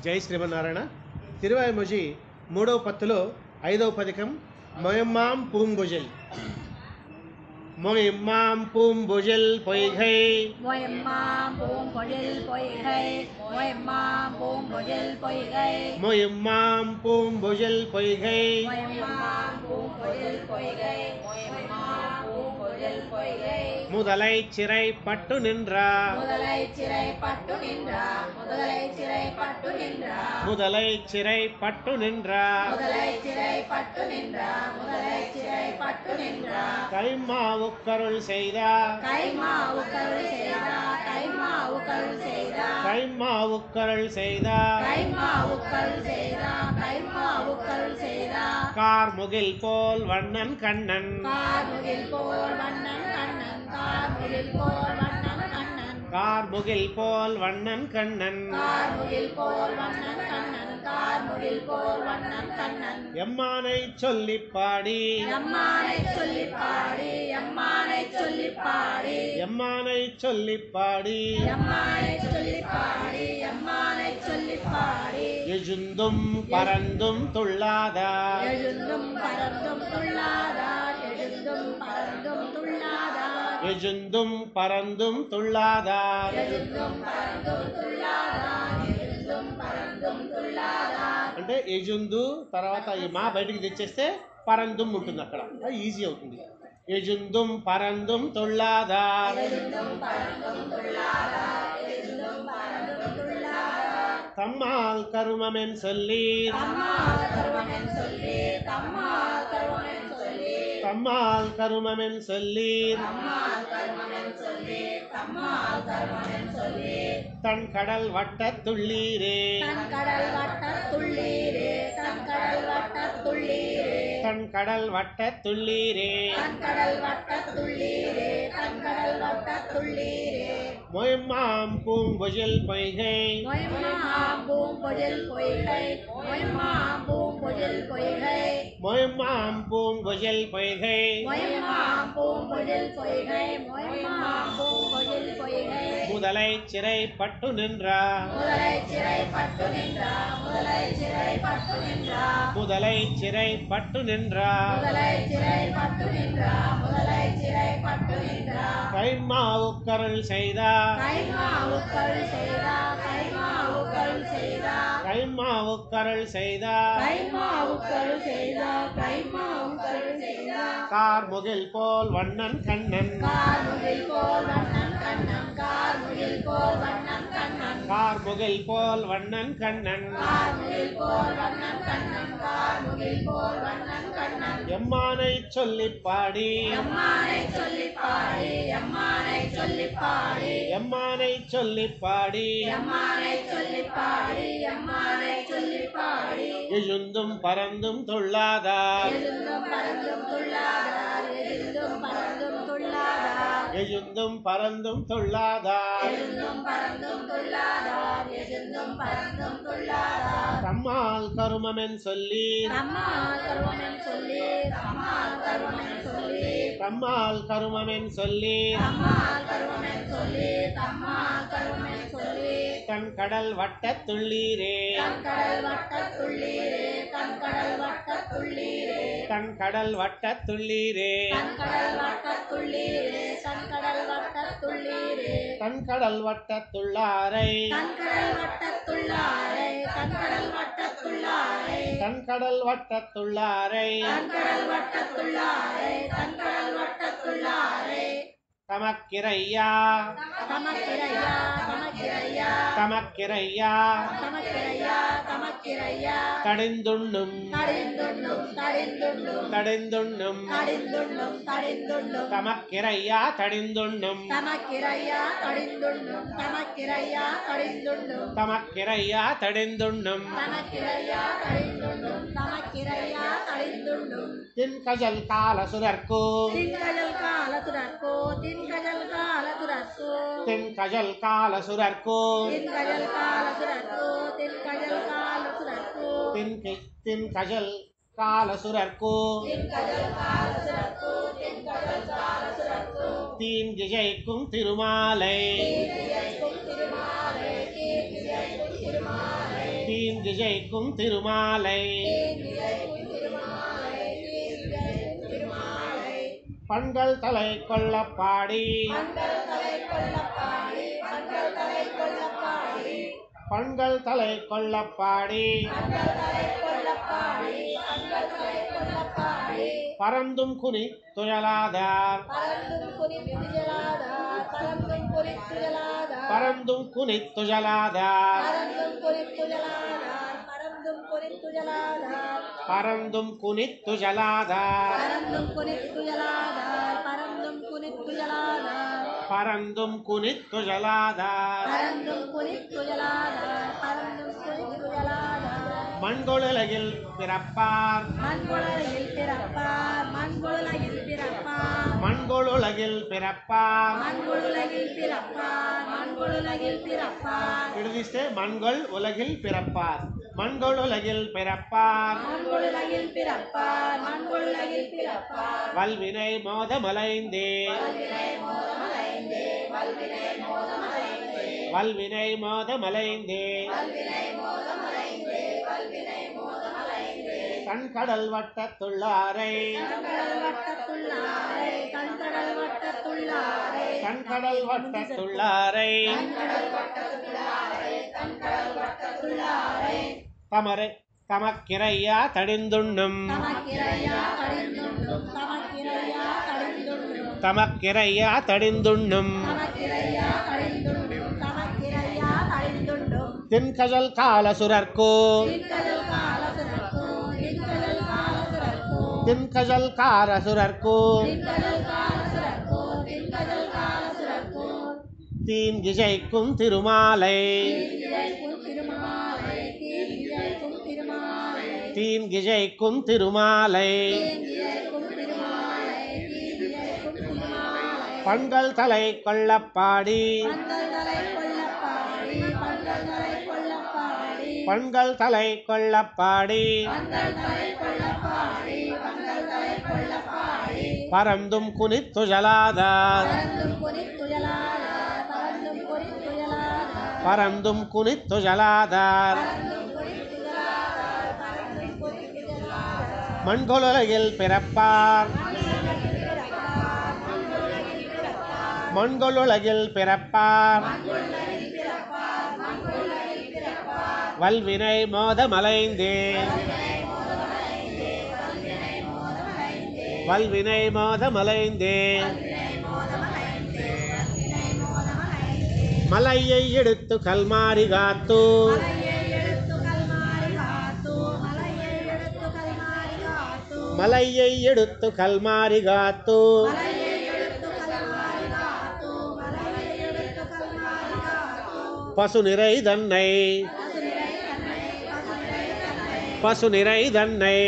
జై శ్రీమన్నారాయణ. తిరువాయిమొజి మూడవ పత్తులో ఐదవ పథకం మొయమ్మాం పూంబుజల్. మొయమ్మాం పూంబుజల్ పొయ్గై మొయమ్మాం పూంబుజల్ పొయ్గై మొయమ్మాం పూంబుజల్ పొయ్గై మొయమ్మాం పూంబుజల్ పొయ్గై మొయమ్మాం పూంబుజల్ పొయ్గై మొయమ్మాం పూంబుజల్ పొయ్గై முதலை சிறை பட்டு நின்றா முதலை சிறை பட்டு நின்றா முதலை சிறை பட்டு நின்றா முதலை சிறை பட்டு நின்றா முதலை சிறை பட்டு நின்றா முதலை சிறை பட்டு நின்றா கைமாவுக்கருள் செய்தா கைமாவுக்கருள் செய்தா கைமாவுக்கருள் செய்தா கைமாவுக்கருள் செய்தா கைமாவுக்கருள் செய்தா கைமாவுக்கருள் செய்தா கார்முகில் போல் வண்ணன் கண்ணன் கார்முகில் போல் வண்ணன் கண்ணன் கார்முகில் போல் வண்ணன் கண்ணன் கார்முகில் போல் வண்ணன் கண்ணன் கார்முகில் போல் வண்ணன் கண்ணன் கார்முகில் போல் வண்ணன் கண்ணன் எம்மானை சொல்லி பாடி எம்மானை சொல்லி பாடி எம்மானை சொல்லி பாடி எம்மானை சொல்லி பாடி எம்மானை சொல்லி பாடி எம்மானை சொல்லி பாடி எழுந்தும் பறந்தும் துள்ளாதார் எழுந்தும் பறந்தும் துள்ளாதார் எழுந்தும் பறந்தும் துள்ளாதார் எழுந்தும் பறந்தும் துள்ளாதார் எழுந்தும் பறந்தும் துள்ளாதார் எழுந்தும் பறந்தும் துள்ளாதார் అంటే ఎజుందు తర్వాత ఈ మా బయటికి తెచ్చేస్తే పరందుం ఉంటుంది అక్కడ అది ఈజీ అవుతుంది. ఎజుందుం పరందుం తొళ్ళాదార్ எழுந்தும் பறந்தும் துள்ளாதார் எழுந்தும் பறந்தும் துள்ளாதார் தம்மால் கருமமென் சொல்லீர் தம்மால் கருவமென் சொல்லி தம்மால் கருவமென் சொல்லி தம்மால் கருமமென் சொல்லீர் தம்மால் கருவமென் சொல்லி தம்மால் கருவமென் சொல்லி தன் கடல் வட்ட துள்ளீரே தன் கடல் வட்ட துள்ளீரே தன் கடல் வட்ட துள்ளீரே தன் கடல் வட்ட துள்ளீரே தன் கடல் வட்ட துள்ளீரே தன் கடல் வட்ட துள்ளீரே மொயம்மாம் பூங்குழல் பொய்கை மொயம்மாம் பூம்பொழில் பொய்கை மொயம்மாம் பூம்பொழில் பொய்கை மொயம்மாம் பூங்குழல் பொய்கை மொயம்மாம் பூம்பொழில் பொய்கை மொயம்மாம் பூம்பொழில் பொய்கை முதலை சிறை பட்டு நின்றா முதலை சிறை பட்டு நின்றா முதலை சிறை பட்டு நின்றா முதலை சிறை பட்டு நின்றா முதலை சிறை பட்டு நின்றா முதலை சிறை பட்டு நின்றா கைமாவுக்கருள் செய்தா கைமாவுக்கருள் செய்தா கைமாவுக்கருள் செய்தா கைமாவுக்கருள் செய்தா கைமாவுக்கருள் செய்தா கைமாவுக்கருள் செய்தா கார்முகில் போல் வண்ணன் கண்ணன் கார்முகில் போல் வண்ணன் கண்ணன் கார்முகில் போல் வண்ணன் கண்ணன் கார்முகில் போல் வண்ணன் கண்ணன் கார்முகில் போல் வண்ணன் கண்ணன் கார்முகில் போல் வண்ணன் கண்ணன் எம்மானை சொல்லி பாடி எம்மானை சொல்லி பாடி எம்மானை சொல்லி பாடி எம்மானை சொல்லி பாடி எம்மானை சொல்லி பாடி எம்மானை சொல்லி பாடி எழுந்தும் பறந்தும் துள்ளாதார் எழுந்தும் பறந்தும் துள்ளாதார் எழுந்தும் பறந்தும் துள்ளாதார் எழுந்தும் பறந்தும் துள்ளாதார் எழுந்தும் பறந்தும் துள்ளாதார் எழுந்தும் பறந்தும் துள்ளாதார் தம்மால் கருமமென் சொல்லி தம்மால் கருவமென் சொல்லி தம்மால் கருவமென் சொல்லி தம்மால் கருமமென் சொல்லி தம்மால் கருவமென் சொல்லி தம்மால் கருவமென் சொல்லி தன் கடல் வட்ட துள்ளீரே தன் கடல் வட்ட துள்ளீரே தன் கடல் வட்ட துள்ளீரே தன் கடல் வட்ட துள்ளீரே தன் கடல் வட்ட துள்ளீரே தன் கடல் வட்ட துள்ளீரே தன் கடல் வட்ட துள்ளாரை தன் கடல் வட்ட துள்ளாரை தன் கடல் வட்ட துள்ளாரை தன் கடல் வட்ட துள்ளாரை தன் கடல் வட்ட துள்ளாரை தன் கடல் வட்ட துள்ளாரை தமக்கிரையா தமக்கிரையா தமக்கிரையா தமக்கிரையா தமக்கிரையா தமக்கிரையா தடிந்துண்ணும் தடிந்துண்ணும் தடிந்துண்ணும் தடிந்துண்ணும் தடிந்துண்ணும் தடிந்துண்ணும் தமக்கிரையா தடிந்துண்ணும் தமக்கிரையா தடிந்துண்ணும் தமக்கிரையா தடிந்துண்ணும் தமக்கிரையா தடிந்துண்ணும் தமக்கிரையா தடிந்துண்ணும் தமக்கிரையா தடிந்துண்ணும் தின்கஜல் காலசுரர்க்கு தின்கஜல் காலசுரர்க்கு தின்கஜல் காலசுரர்க்கு தின்கஜல் காலசுரர்க்கு தின்கஜல் காலசுரர்க்கு தின்கஜல் காலசுரர்க்கு தின்கஜல் காலசுரர்க்கு தின்கஜல் காலசுரர்க்கு தின்கஜல் காலசுரர்க்கு தீன்கிஜைக்கும் திருமாலை தீர்த்தியைக்கும் திருமாலை தீர்த்தியைக்கும் திருமாலை திசைக்கும் திருமாலை பண்கள் தலை கொள்ள பாடி பண்கள் தலை கொள்ள பாடி பரந்தும் குனி துயலாதார் பரந்தும் குனி துயலாதார் பரந்தும் குனி துயலாதார் பரந்தும் குனி துயலாதார் மண்கொழுலகில் பிறப்பார் மண்கொழுலகில் பிறப்பார் எழுதிస్తే மண்கொள் உலகில் பிறப்பார் மண்கொழுலகில் பிறப்பார் வல்வினை மோதமலைந்தே வல்வினை மோதமலைந்தே கண்கடல் வட்டத்துள்ளாரை கண்கடல் வட்டத்துள்ளாரை தமரை தமக்கிரையா தடிந்துண்ணும் தமக்கிரையா தடிந்துண்ணும் தின்கஜல் காலசுரர்க்கோ தின்கஜல் காரசுரர்க்கோ தீன் கிஜைக்கும் திருமாலை தீன் கிஜைக்கும் திருமாலை பண்கள் தலை கொள்ளப்பாடி பண்கள் தலை கொள்ளப்பாடி பரந்தும் குனித்துயலாதார் பரந்தும் குனித்துயலாதார் மண்கொழுலகில் பிறப்பார் மண்கொழுலகில் பிறப்பார் வல்வினை மோதமலைந்தே வல்வினை மோதமலைந்தே மலையை எடுத்து கல்மாரி காத்து மலையை எடுத்து கல்மாரி காத்து பசு நிறை தன்னை பசு நிறை தன்னை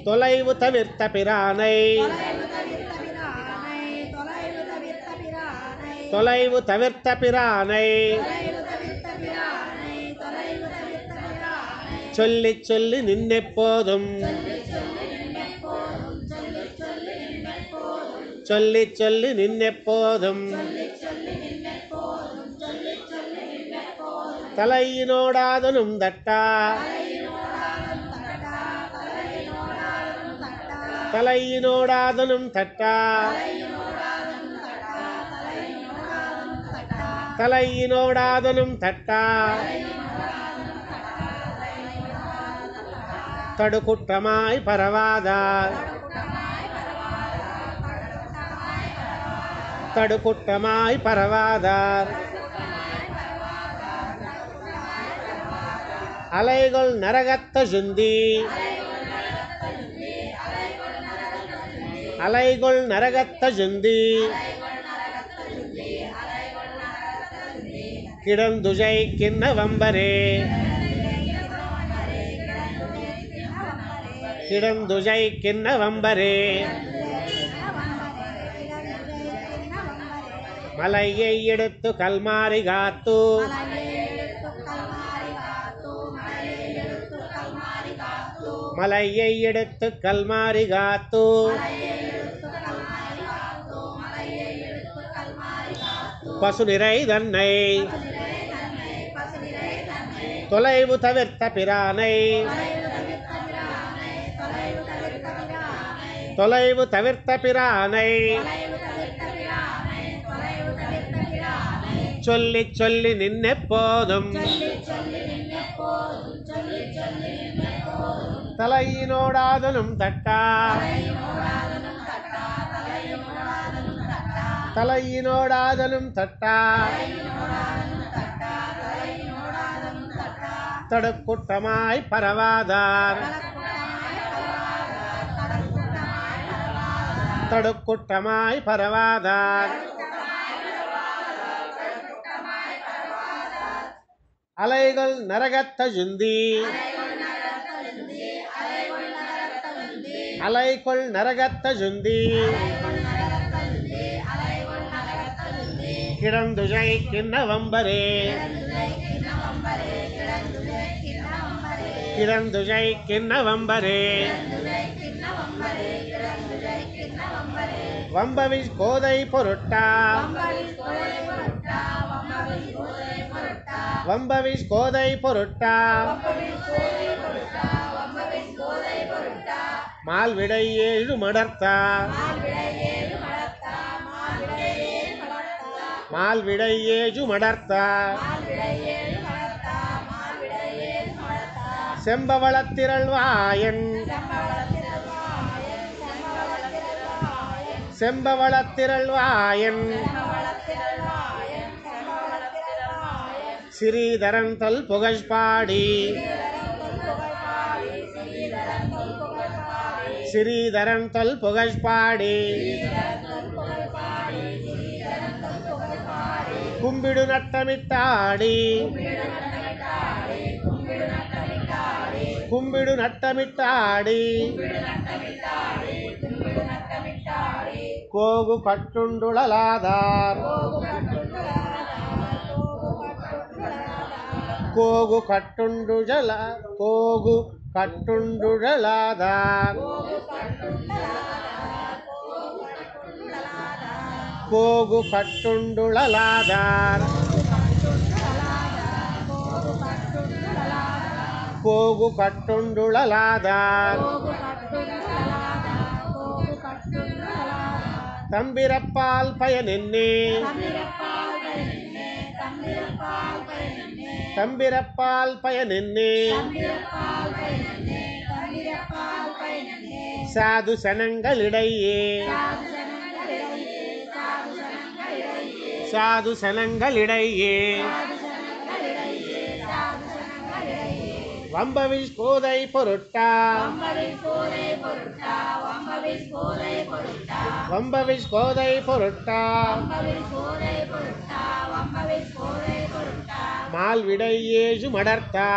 தொலைவு தவிர்த்த பிரானை தொலைவு தவிர்த்த பிரானை சொல்லி சொல்லி நின்னெப்போதும் சொல்லி சொல்லி நின்னெப்போதும் தலையினோடாதனும் தட்டா தலையினோடாதனும் தட்டா தலையினோடாதனும் தட்டா தடுக்குற்றமாய் பரவாதார் தடுக்குற்றமாய் பரவாதார் அலைகள் நரகத்த சுந்தி அலைகள் நரகத்த சுந்தி கிடந்துஜை கிண்ண வம்பரே கிடந்துஜை கிண்ண வம்பரே மலையை எடுத்து கல்மாரி காத்து மலையை எடுத்து கல்மாரி காத்து பசு நிறை தன்னை தொலைவு தவிர்த்த பிரானை தொலைவு தவிர்த்த பிரானை சொல்லி சொல்லி நின்னெப்போதும் தலையினோடாதலும் தட்டா தலையினோடாதலும் தட்டா தடுக்குட்டமாய் பரவாதார் தடுக்குட்டமாய் பரவாதார் அலைகள் நரகத்தஜுந்தி அலைகொள் நரகத்தஜுந்தி கிடந்துஜை கிண்ணவம்பரே கிடந்துஜை கிண்ணவம்பரே வம்பவிஷ் கோதை பொருட்டா வம்பவிஷ் கோதை பொருட்டா மால்விடை ஏழு மடர்த்தா மால்விடை ஏழு மடர்த்தா செம்பவளத்திரள்வாயன் செம்பவளத்திரள்வாயன் ஸ்ரீதரன் தொல் புகழ்பாடி ஸ்ரீதரன் தொல் புகழ்பாடி கும்பிடு நட்டமிட்டாடி கும்பிடு நட்டமிட்டாடி கோகு கட்டுண்டுழலாதார் கோகு கட்டுண்டுழல கோகு கட்டுண்டுழலாதார் கோகு கட்டுண்டுழலாதார் கோகு கட்டுண்டுழலாதார் தம்பிரப்பால் பயனென்னே தம்பிரப்பால் பயனென்னே சாது சனங்களிடையே சாது சனங்களிடையே வம்பவிஷ் கோதை பொருட்டா வம்பவிஷ் கோதை பொருட்டா மால்விடை ஏழு மடர்த்தா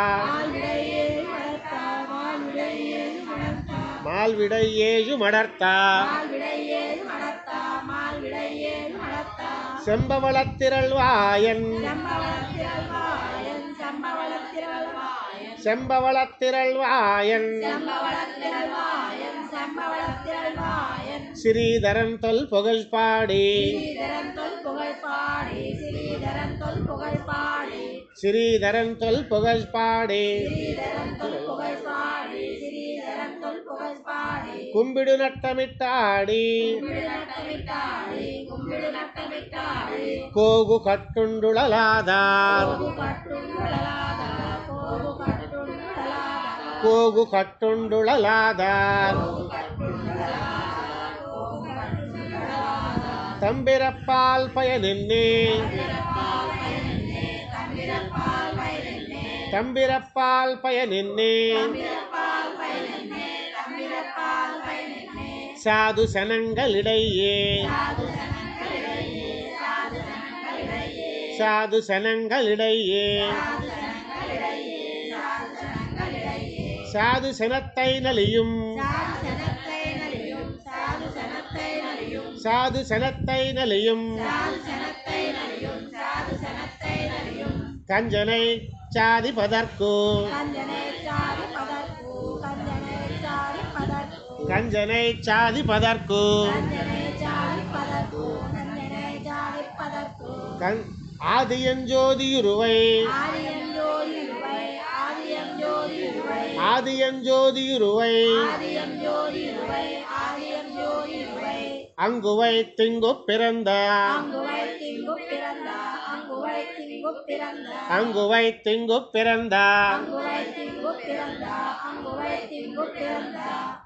மால்விடை ஏழு மடர்த்தா செம்பவளத்திரள்வாயன் செம்பவளத்திரள்வாயன் ஸ்ரீதரன் தொல் புகழ்பாடி ஸ்ரீதரன் தொல் புகழ்பாடி கும்பிடு நட்டமிட்டாடி கோகு கட்டுண்டுழலாதார் கோகு கட்டுண்டுழலாதார் தம்பிரப்பால் பயனென்னே தம்பிரப்பால் பயனென்னே சாது சனங்களிடையே சாது சனங்களிடையே சாது சனத்தை நலியும் சாது சனத்தை நலியும் கஞ்சனை சாதிப்பதற்கு கஞ்சனை சாதிப்பதற்கு ஆதியஞ்சோதியுருவை ஆதியம் ஜோதியுருவை ஆதியம் ஜோதியுருவை ஆதியம் ஜோதியுருவை அங்குவை திங்கு பிறந்த அங்குவை திங்கு பிறந்த அங்குவை திங்கு பிறந்த அங்குவை திங்கு பிறந்த அங்குவை திங்கு பிறந்த அங்குவை திங்கு பிறந்த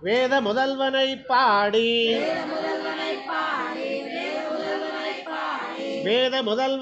வேத முதல்வனை பாடி வேத முதல்வனை பாடி வேத முதல்வனை பாடி வேத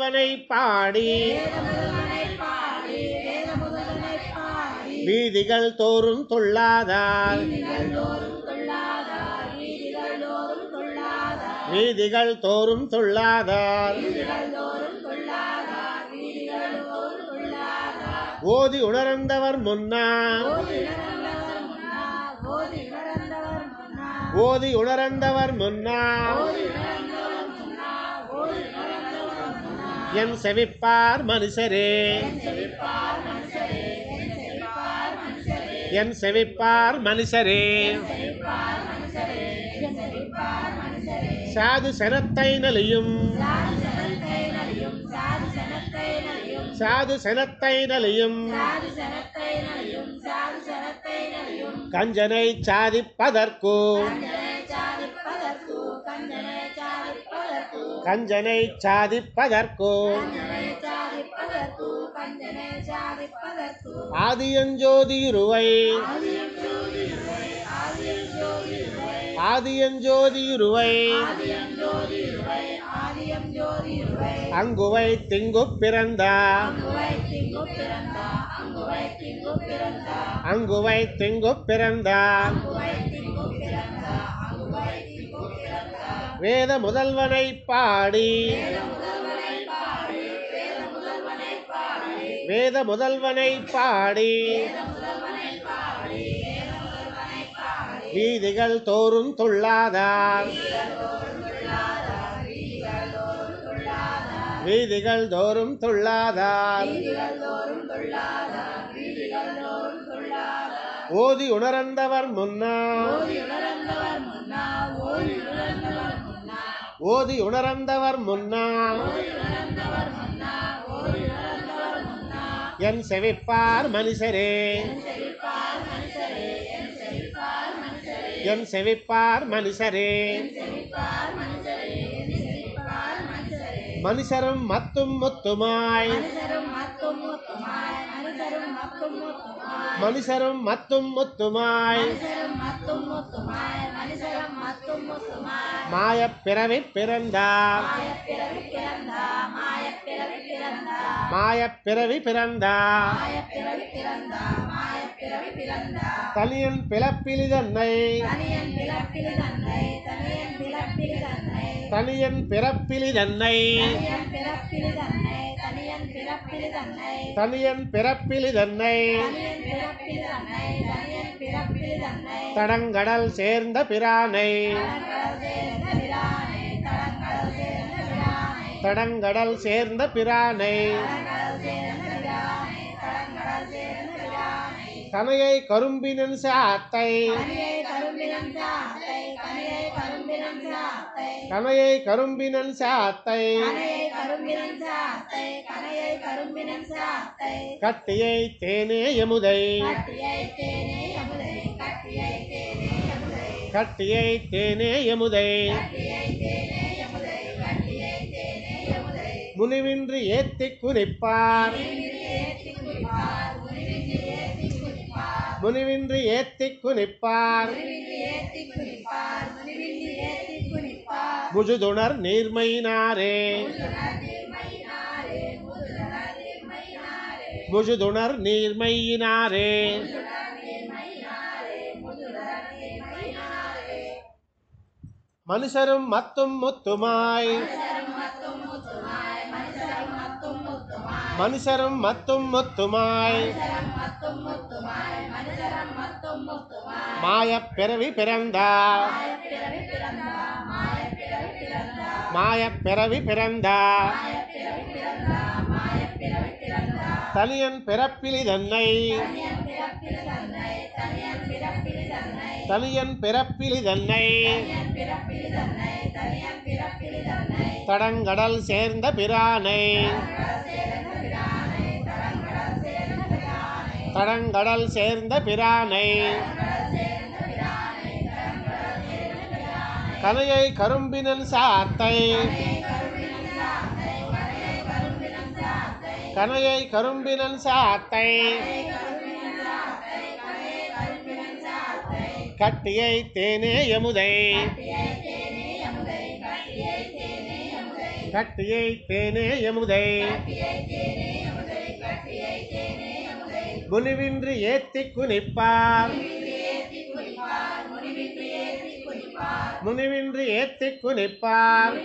முதல்வனை பாடி வேத முதல்வனை பாடி வேத முதல்வனை பாடி வீதிகள் தோறும் துள்ளாதார் வீதிகள் தோறும் துள்ளாதார் வீதிகள் தோறும் துள்ளாதார் வீதிகள் தோறும் துள்ளாதார் வீதிகள் தோறும் துள்ளாதார் வீதிகள் தோறும் துள்ளாதார் ஓதி உணர்ந்தவர் முன்னா ஓதி உணர்ந்தவர் முன்னா ஓதி உணர்ந்தவர் முன்னா ஓதி உணர்ந்தவர் முன்னா ஓதி உணர்ந்தவர் முன்னா ஓதி உணர்ந்தவர் முன்னா என் செவிப்பார் மனுஷரே என் செவிப்பார் மனுஷரே என் செவிப்பார் மனுஷரே என் செவிப்பார் மனுஷரே செவிப்பார் மனுஷரே என் செவிப்பார் மனுஷரே சாது செனத்தை நலியும் சாது சனத்தை நலியும் சாது சனத்தை நலியும் சாது செனத்தை நலியும் சாது சனத்தை நலியும் சாது சனத்தை நலியும் கஞ்சனை சாதிப்பதற்கு கஞ்சனை சாதிப்பதற்கு கஞ்சனை சாதிப்பதற்கு கஞ்சனை சாதிப்பதற்கு கஞ்சனை சாதிப்பதற்கு கஞ்சனை சாதிப்பதற்கு ஆதியஞ்சோதியுருவை ஆதியம் ஜோதியுருவை ஆதியம் ஜோதியுருவை ஆதியஞ்சோதியுருவை ஆதியம் ஜோதியுருவை ஆதியம் ஜோதியுருவை அங்குவை திங்கு பிறந்த அங்குவை திங்கு பிறந்த அங்குவை திங்கு பிறந்த அங்குவை திங்கு பிறந்த அங்குவை திங்கு பிறந்த அங்குவை திங்கு பிறந்த வேத முதல்வனை பாடி வேத முதல்வனை பாடி வேத முதல்வனை பாடி வேத முதல்வனை பாடி வேத முதல்வனை பாடி வேத முதல்வனை பாடி வீதிகள் தோறும் துள்ளாதார் வீதிகள் தோறும் துள்ளாதார் வீதிகள் தோறும் துள்ளாதார் வீதிகள் தோறும் துள்ளாதார் ஓதி உணர்ந்தவர் முன்னா ஓதி உணர்ந்தவர் முன்னா ஓதி உணர்ந்தவர் முன்னா ஓதி உணர்ந்தவர் முன்னா ஓதி உணர்ந்தவர் முன்னா ஓதி உணர்ந்தவர் முன்னா என் செவிப்பார் மனுஷரே என் செவிப்பார் மனுஷரே என் செவிப்பார் மனுஷரே என் செவிப்பார் மனுஷரே செவிப்பார் மனுஷரே என் செவிப்பார் மனுஷரே மனுஷரும் மத்தும் முத்துமாய் மனுஷரும் மத்தும் முத்துமாய் மனுஷரும் மத்தும் முத்துமாய் மனுஷரும் மத்தும் முத்துமாய் மனுஷரும் மத்தும் முத்துமாய் மனுஷரும் மத்தும் முத்துமாய் மாயப் பிறவி பிறந்தார் மாயப்பிறவி பிறந்தா மாயப்பிறவி பிறந்தா மாயப் பிறவி பிறந்தார் மாயப்பிறவி பிறந்தா மாயப்பிறவி பிறந்தா தனியன் பிளப்பிலி தன்னை தனியன் பிறப்பிலி தன்னை தனியன் பிறப்பிலி தன்னை தனியன் பிறப்பிலி தன்னை தனியன் பிறப்பிலி தன்னை தனியன் பிறப்பிலி தன்னை தனியன் பிறப்பிலி தன்னை தனியன் பிறப்பிலி தன்னை தனியன் பிறப்பிலி தன்னை தடங்கடல் சேர்ந்த பிரானை தடங்கடல் சேர்ந்த பிரானை தடங்கடல் சேர்ந்த பிரானை தடங்கடல் சேர்ந்த பிரானை தடங்கடல் சேர்ந்த பிரானை தடங்கடல் சேர்ந்த பிரானை தனையை கரும்பினன் சாத்தை கனியை கரும்பினம் சாத்தை கனியை கரும்பினம் சாத்தை தனையை கரும்பினன் சாத்தை கனையை கரும்பினம் சாத்தை கனையை கரும்பினம் சாத்தை கட்டியை தேனே எமுதை கட்டியை தேனே அமுதை கட்டியை தேனே அமுதை கட்டியை தேனே எமுதை கட்டியை தேனே அமுதை கட்டியை தேனே அமுதை முனிவின்றி ஏத்திக் குனிப்பார் முனிவின்றி ஏத்தி குடிப்பார் முனிவின்றி ஏத்தி குடிப்பார் முனிவின்றி ஏத்திக் குனிப்பார் முனிவின்றி ஏத்தி குடிப்பார் முனிவின்றி ஏத்தி குடிப்பார் முஜுதுணர் நீர்மையினாரே முதுனர் நீர்மையினாரே முதுனர் நீர்மையினாரே முஜுதுணர் நீர்மையினாரே முதுனர் நீர்மையினாரே முதுனர் நீர்மையினாரே மனுஷரும் மத்தும் முத்துமாய் மனுஷரும் மத்தும் முத்துமாய் மனுஷரும் மத்தும் முத்துமாய் மனுஷரும் மத்தும் முத்துமாய் மனுஷரும் மத்தும் முத்துமாய் மனுஷரும் மத்தும் முத்துமாய் மாயப் பிறவி பிறந்தார் மாயப்பிறவி பிறந்தா மாயப்பிறவி பிறந்தா மாயப் பிறவி பிறந்தார் மாயப்பிறவி பிறந்தா மாயப்பிறவி பிறந்தா தனியன் பிறப்பிலி தன்னை தனியன் பிறப்பில் தன்னை தனியன் பிறப்பில் தன்னை தனியன் பிறப்பிலி தன்னை தனியன் பிறப்பில் தன்னை தனியன் பிறப்பில் தன்னை தடங்கடல் சேர்ந்த பிரானை தடங்கடல் சேர்ந்த பிரானை தடங்கடல் சேர்ந்த பிரானை தடங்கடல் சேர்ந்த பிரானை கனையை கரும்பினன் சாத்தை கனையை கரும்பினன் சாத்தை கட்டியை தேனே யமுதை கட்டியை தேனே யமுதை முனிவின்றி ஏத்தி குனிப்பார் முனிவின்றி ஏத்தி குனிப்பார்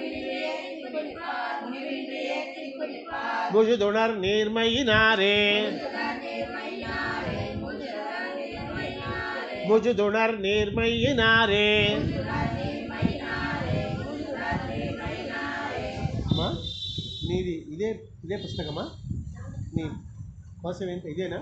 முழுதுணர் நீர்மையினாரே முழுதுணர் நீர்மையினாரே అమ్మా నీది ఇదే ఇదే పుస్తకమా నీ కోసం ఏంటి ఇదేనా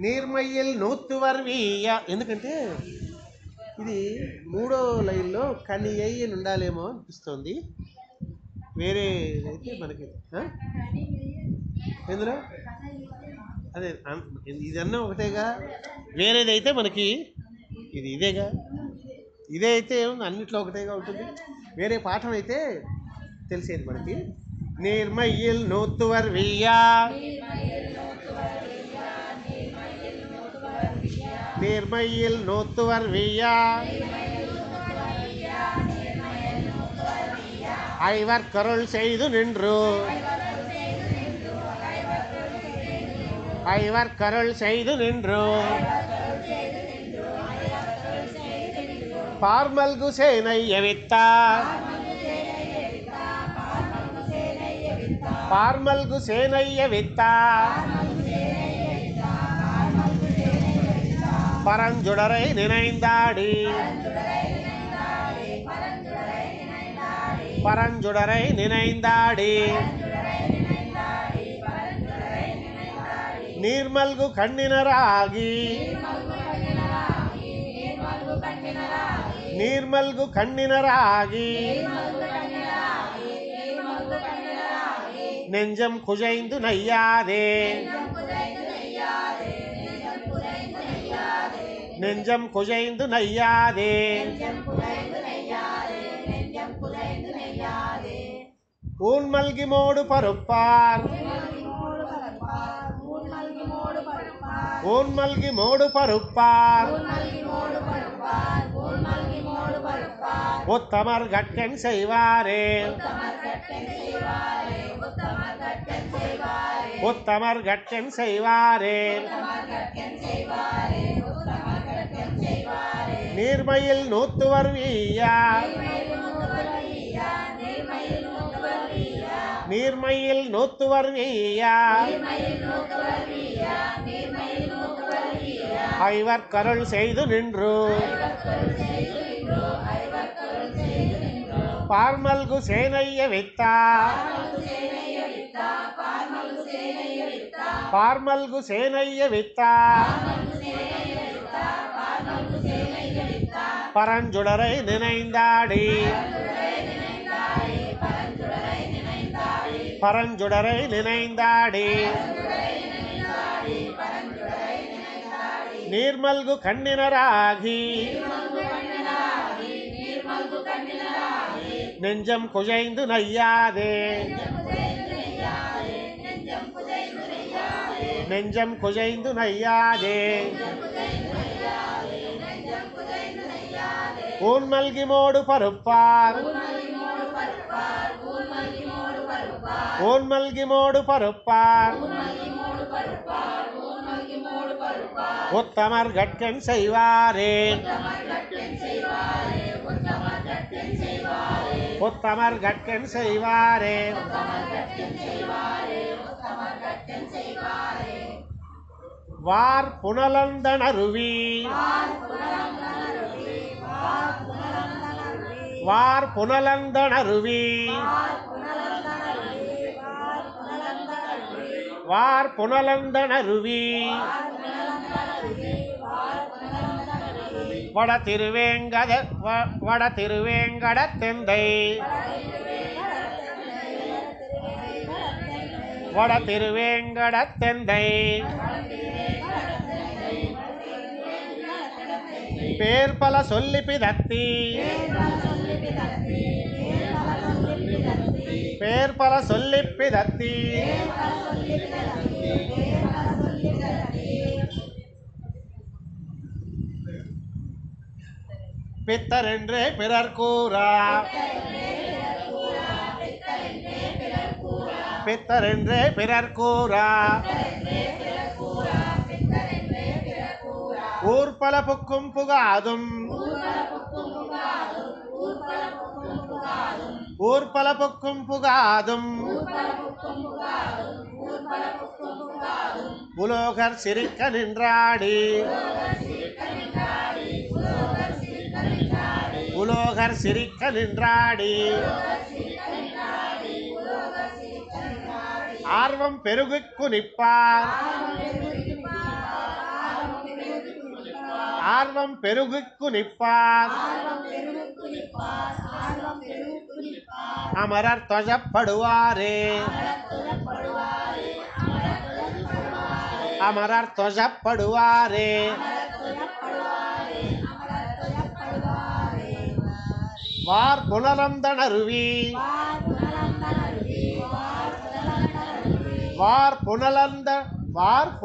నీర్మయ్యల్ నూత్తువర్ వీయ ఎందుకంటే ఇది మూడో లైన్లో కనియై అని ఉండాలేమో అనిపిస్తుంది వేరే అయితే మనకి ఎందులో అదే ఇదన్నా ఒకటేగా వేరేదైతే మనకి ఇది ఇదేగా ఇదే అయితే అన్నిట్లో ఒకటేగా ఉంటుంది వేరే పాఠం అయితే తెలిసేది మనకి నిర్మయ్యల్ నూత్తువర్ వీయ నిర్మయ్యల్ నూత్తువర్ వీయ ஐவர் கருள் செய்து நின்று ஐவர் கருள் செய்து நின்று பார்மல்கு சேனை எவித்தார் பார்மல்கு சேனை எவித்தார் பரஞ்சுடரை நினைந்தாடி பரஞ்சுடரை நினைந்தாடி நீர்மல்கு கண்ணினராகி நீர்மல்கு கண்ணினராகி நெஞ்சம் குழைந்து நையாதே நெஞ்சம் குழைந்து நையாதே ஊன் மல்கி மோடு பருப்பார் ஊன் மல்கி மோடு பருப்பார் உத்தமர் கட்கன் செய்வாரே உத்தமர் கட்கன் செய்வாரே நீர்மையில் நூத்துவர் வீயா நீர்மையில் நூத்துவர் வீயா ஐவர் கருள் செய்து நின்று பார்மல்கு சேனைய வித்தா பார்மல்கு சேனைய வித்தா பரஞ்சுடரை நினைந்தாடி பரஞ்சுடரை நினைந்தாடி நீர்மல்கு கண்ணினராகி நெஞ்சம் குழைந்து நையாதே நெஞ்சம் குழைந்து நையாதே ஊன் மல்கி மோடு பருப்பார் ஊன் மல்கி மோடு பருப்பார் உத்தமர் கட்கன் செய்வாரே உத்தமர் கட்கன் செய்வாரே வார் புனலந்தனருவி வார் புனலந்தனருவி வார் புனலந்தனருவி வட திருவேங்கடத்தெந்தை வட திருவேங்கடத்தெந்தை பேர் பல சொல்லி பிதத்தி பேர் பல சொல்லி பிதத்தி பித்தரென்றே பிறர் கூறா பித்தரென்றே பிறர் கூறா ஊர் பல புக்கும் புகாதும் ஊர் பல புக்கும் புகாதும் உலோகர் சிரிக்க நின்றாடி உலோகர் சிரிக்க நின்றாடி ஆர்வம் பெருகுக்கு நிற்பார் ஆர்வம் பெருகுக்கு நிற்பார் அமரர் தொழப்படுவாரே அமரர் தொழப்படுவாரே வார் புனலந்தனருவி வார் புனலந்தனருவி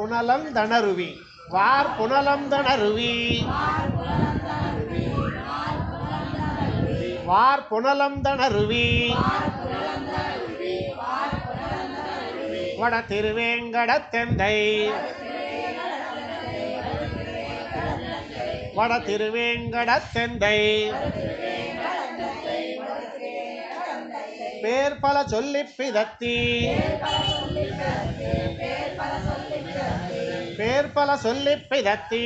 வார் புனலந்தனருவி வார் புனலந்தனருவி வட திருவேங்கடத்தெந்தை வட திருவேங்கடத்தெந்தை பேர் பல சொல்லி பிதத்தி பேர் பல சொல்லி பிதத்தி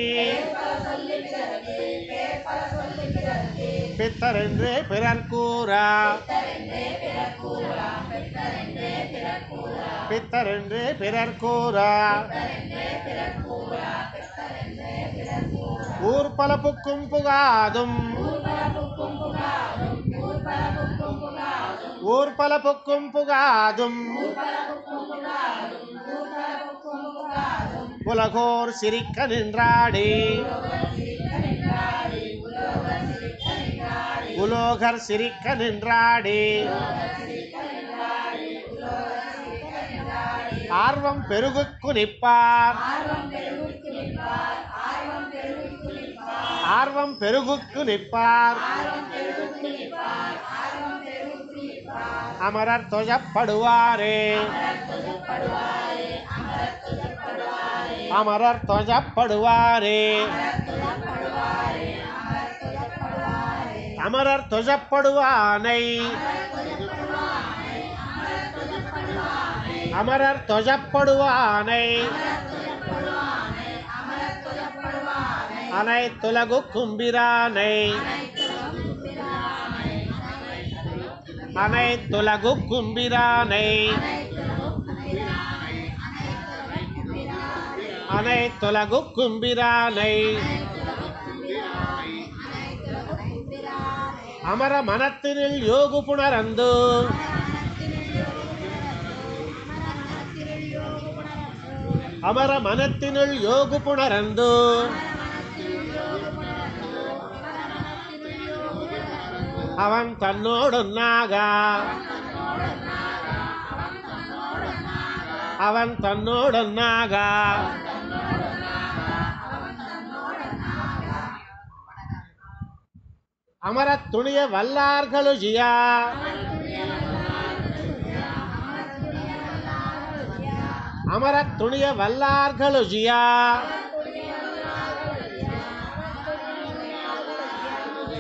பித்தரென்றே பிறர் கூறா பித்தரென்றே பிறர் கூறா ஊர் பல புக்கும் புகாதும் ஊர் பல புக்கும் புகாதும் உலகோர் சிரிக்க நின்றாடி உலோகர் சிரிக்க நின்றாடி ஆர்வம் பெருகுக்கு நிற்பார் ஆர்வம் பெருகுக்கு நிற்பார் அமரர் தொழப்படுவாரே அமரர் தொழப்படுவாரே அமரர் தொழப்படுவானை அமரர் தொழப்படுவானை அனைத்துலகு கும்பிரானை அனைத்துலகு கும்பிரானை அனைத்துலகு கும்பிரானை அமர மனத்தினில் யோகு புணரந்து அமர மனத்தினுள் யோகு புணரந்து அவன் தன்னோடொன்னாக அவன் தன்னோடொன்னாக அமரத் துணிய வல்லார்களுஜியா அமரத் துணிய வல்லார்களுஜியா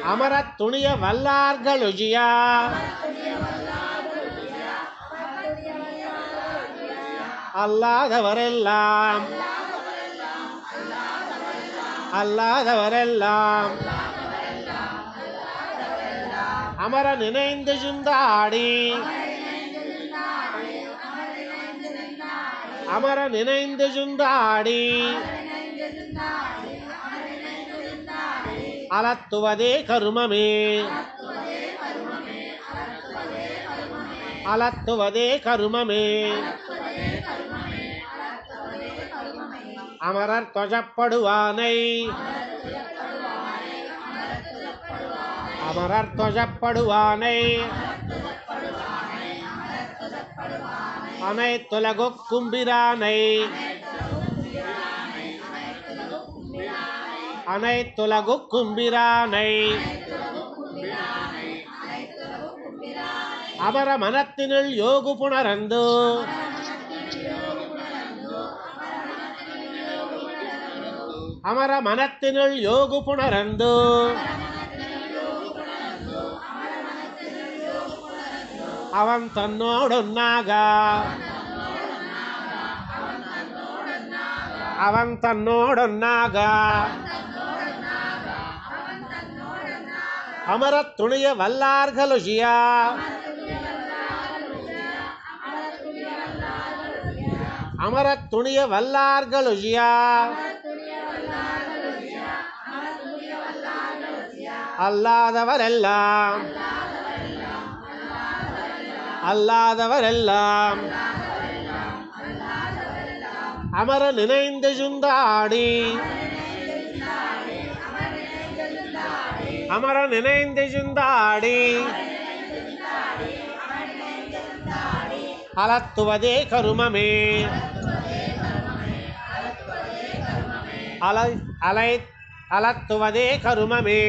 அமரத் துணிய வல்லார்களுஜியா அல்லாதவரெல்லாம் அல்லாதவரெல்லாம் அமர நினைந்து சுந்தாடி அமர நினைந்து சுந்தாடி அலத்துவதே கருமமே அலத்துவதே கருமமே அமரர் தொழப்படுவானை அமரர் தொழப்படுவானை அனைத்துலகு கும்பிரானை அனைத்துலகு கும்பிரானை அமர மனத்தினுள் யோகு புணரந்து அமர மனத்தினுள் யோகு புணரந்து அவன் தன்னோடொன்னாக அவன் தன்னோடொன்னாக அமரத் துணிய வல்லார்களொழியா அமரத் துணிய வல்லார்களொழியா அல்லாதவரெல்லாம் அல்லாதவரெல்லாம் அமர நினைந்து சுந்தாடி அமர நினைந்து சுந்தாடி அலத்துவதே கருமமே அலை அலை அலத்துவதே கருமமே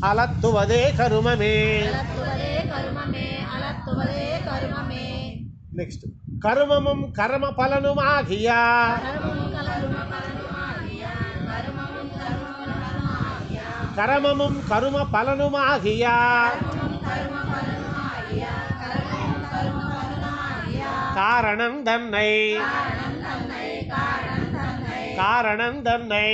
அலத்துவதே கருமமே நெக்ஸ்ட் கருமமும் கர்ம பலனுமாகிய கர்மமும் கரும பலனுமாகிய காரணம் தன்னை காரணம் தன்னை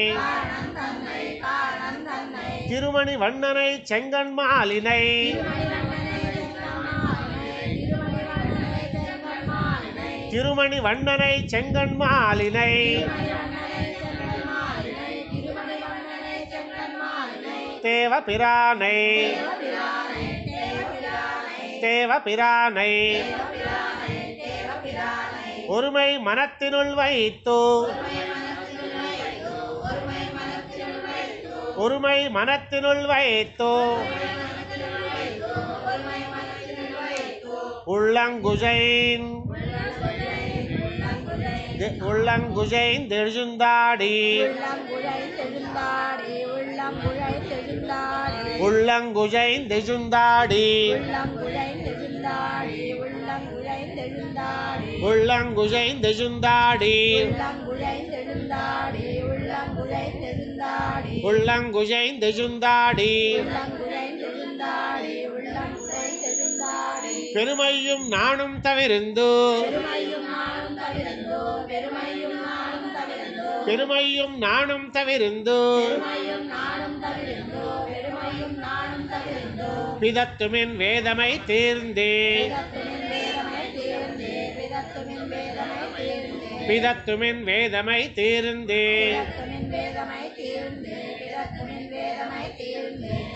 திருமணி வண்ணனை செங்கண் மாலினை திருமணி வண்ணனை செங்கண் மாலினை தேவ பிரானை தேவ பிரானை ஒருமை மனத்தினுள் வைத்து ஒருமை மனத்தினுள் வைத்து உள்ளங்குஜைன் உள்ளங்குஜைன் தெழுந்தாடி உள்ளங்குஜைன் தெழுந்தாடி உள்ளங்குஜைன் தெழுந்தாடி உள்ளங்குஜைன் தெழுந்தாடி பெருமையும் நானும் தவிர்ந்து பெருமையும் நானும் தவிர்ந்து பிதத்துமின் வேதமை தேர்ந்தே பிதத்துமின் வேதமை தேர்ந்தே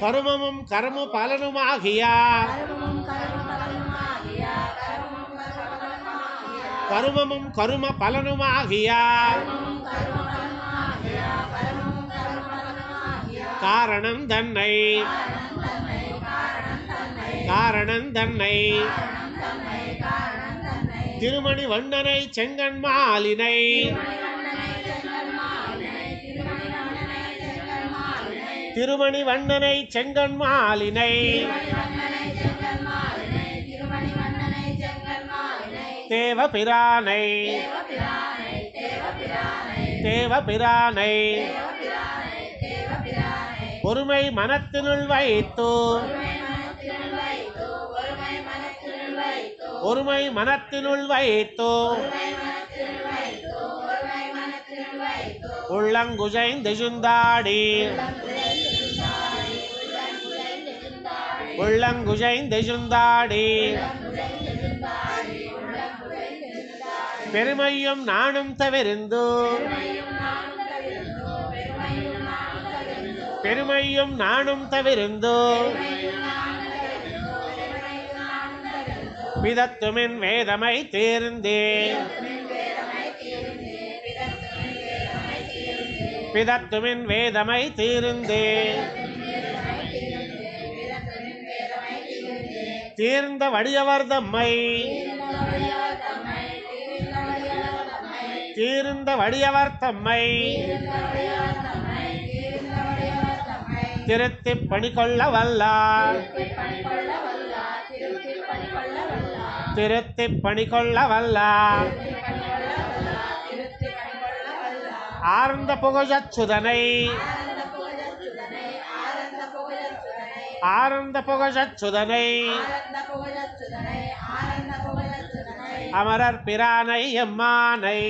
கருமமும் கர்ம பலனுமாகிய கருமமும் கரும பலனுமாகிய காரணம் தன்னை காரணம் தன்னை திருமணி வண்ணனை செங்கண் மாலினை திருமணி வண்ணனை செங்கண் மாலினை தேவ பிரானை தேவ பிரானை ஒருமை மனத்தினுள் வைத்து ஒருமை மனத்தினுள் வைத்து உள்ளங்குஜைந்து சுந்தாடி உள்ளங்குஜைந்து சுந்தாடி பெருமையும் நானும் தவிர்ந்து பெருமையும் நானும் தவிர்ந்து பிதத்துமின் வேதமை தேர்ந்தேன் பிதத்துமின் வேதமை தீர்ந்தேன் தீர்ந்த வடியவர் தம்மை தீர்ந்த வடியவர் தம்மை திருத்திப் பணி கொள்ள வல்லார் திருத்திப் பணி கொள்ள வல்லார் ஆர்ந்த புகழச்சுதனை ஆனந்த புகழச்சுதனை அமரர் பிரானை எம்மானை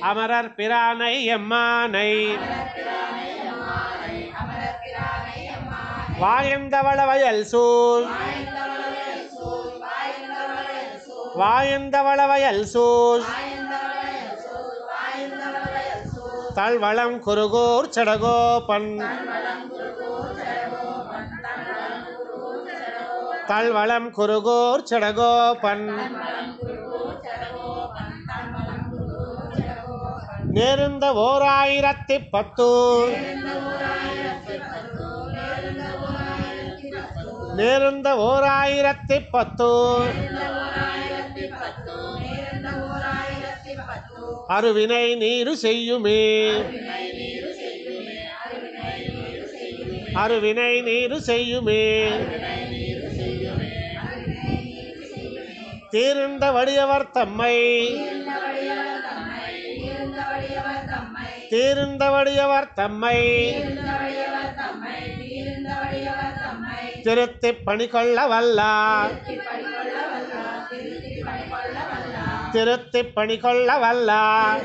அமரர் பிரானை எம்மானை வாயந்தவள வயல் சூழ் வாயந்தவள வயல் சூழ் தல்வளம் குருகூர் சடகோபன் தல்வளம் குருகூர் சடகோபன் நேர்ந்த 1010 நேர்ந்த 1010 அருவினை நீரு செய்யுமே அருவினை நீரு செய்யுமே தீர்ந்த வடியவர் தம்மை தீர்ந்த வடியவர் தம்மை திருத்திப் பணி கொள்ள வல்லார் திருத்திப் பணி கொள்ள வல்லார்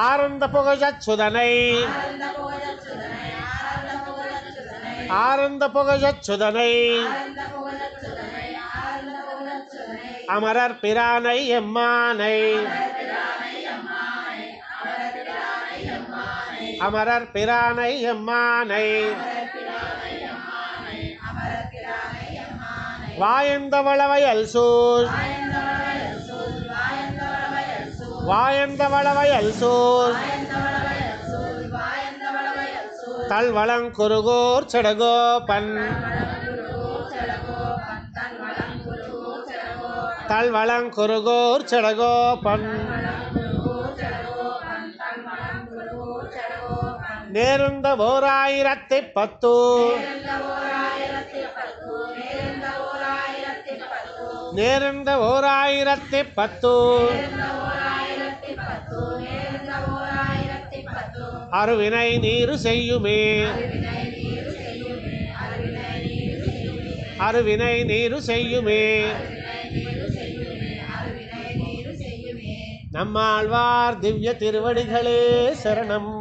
ஆனந்த புகழச்சுதனை ஆனந்த புகழச்சுதனை அமரர் பிரானை எம்மானை அமரர் பிரானை எம்மானை வாயந்தவள வயல் சூழ் வாயந்தவள வயல் சூழ் தல்வளம் குருகூர் சடகோபன் தல்வளம் குருகூர் சடகோபன் நேர்ந்த 1010 நேர்ந்த 1010 அருவினை நீரு செய்யுமே அருவினை நீரு செய்யுமே நம்மாழ்வார் திவ்ய திருவடிகளே சரணம்.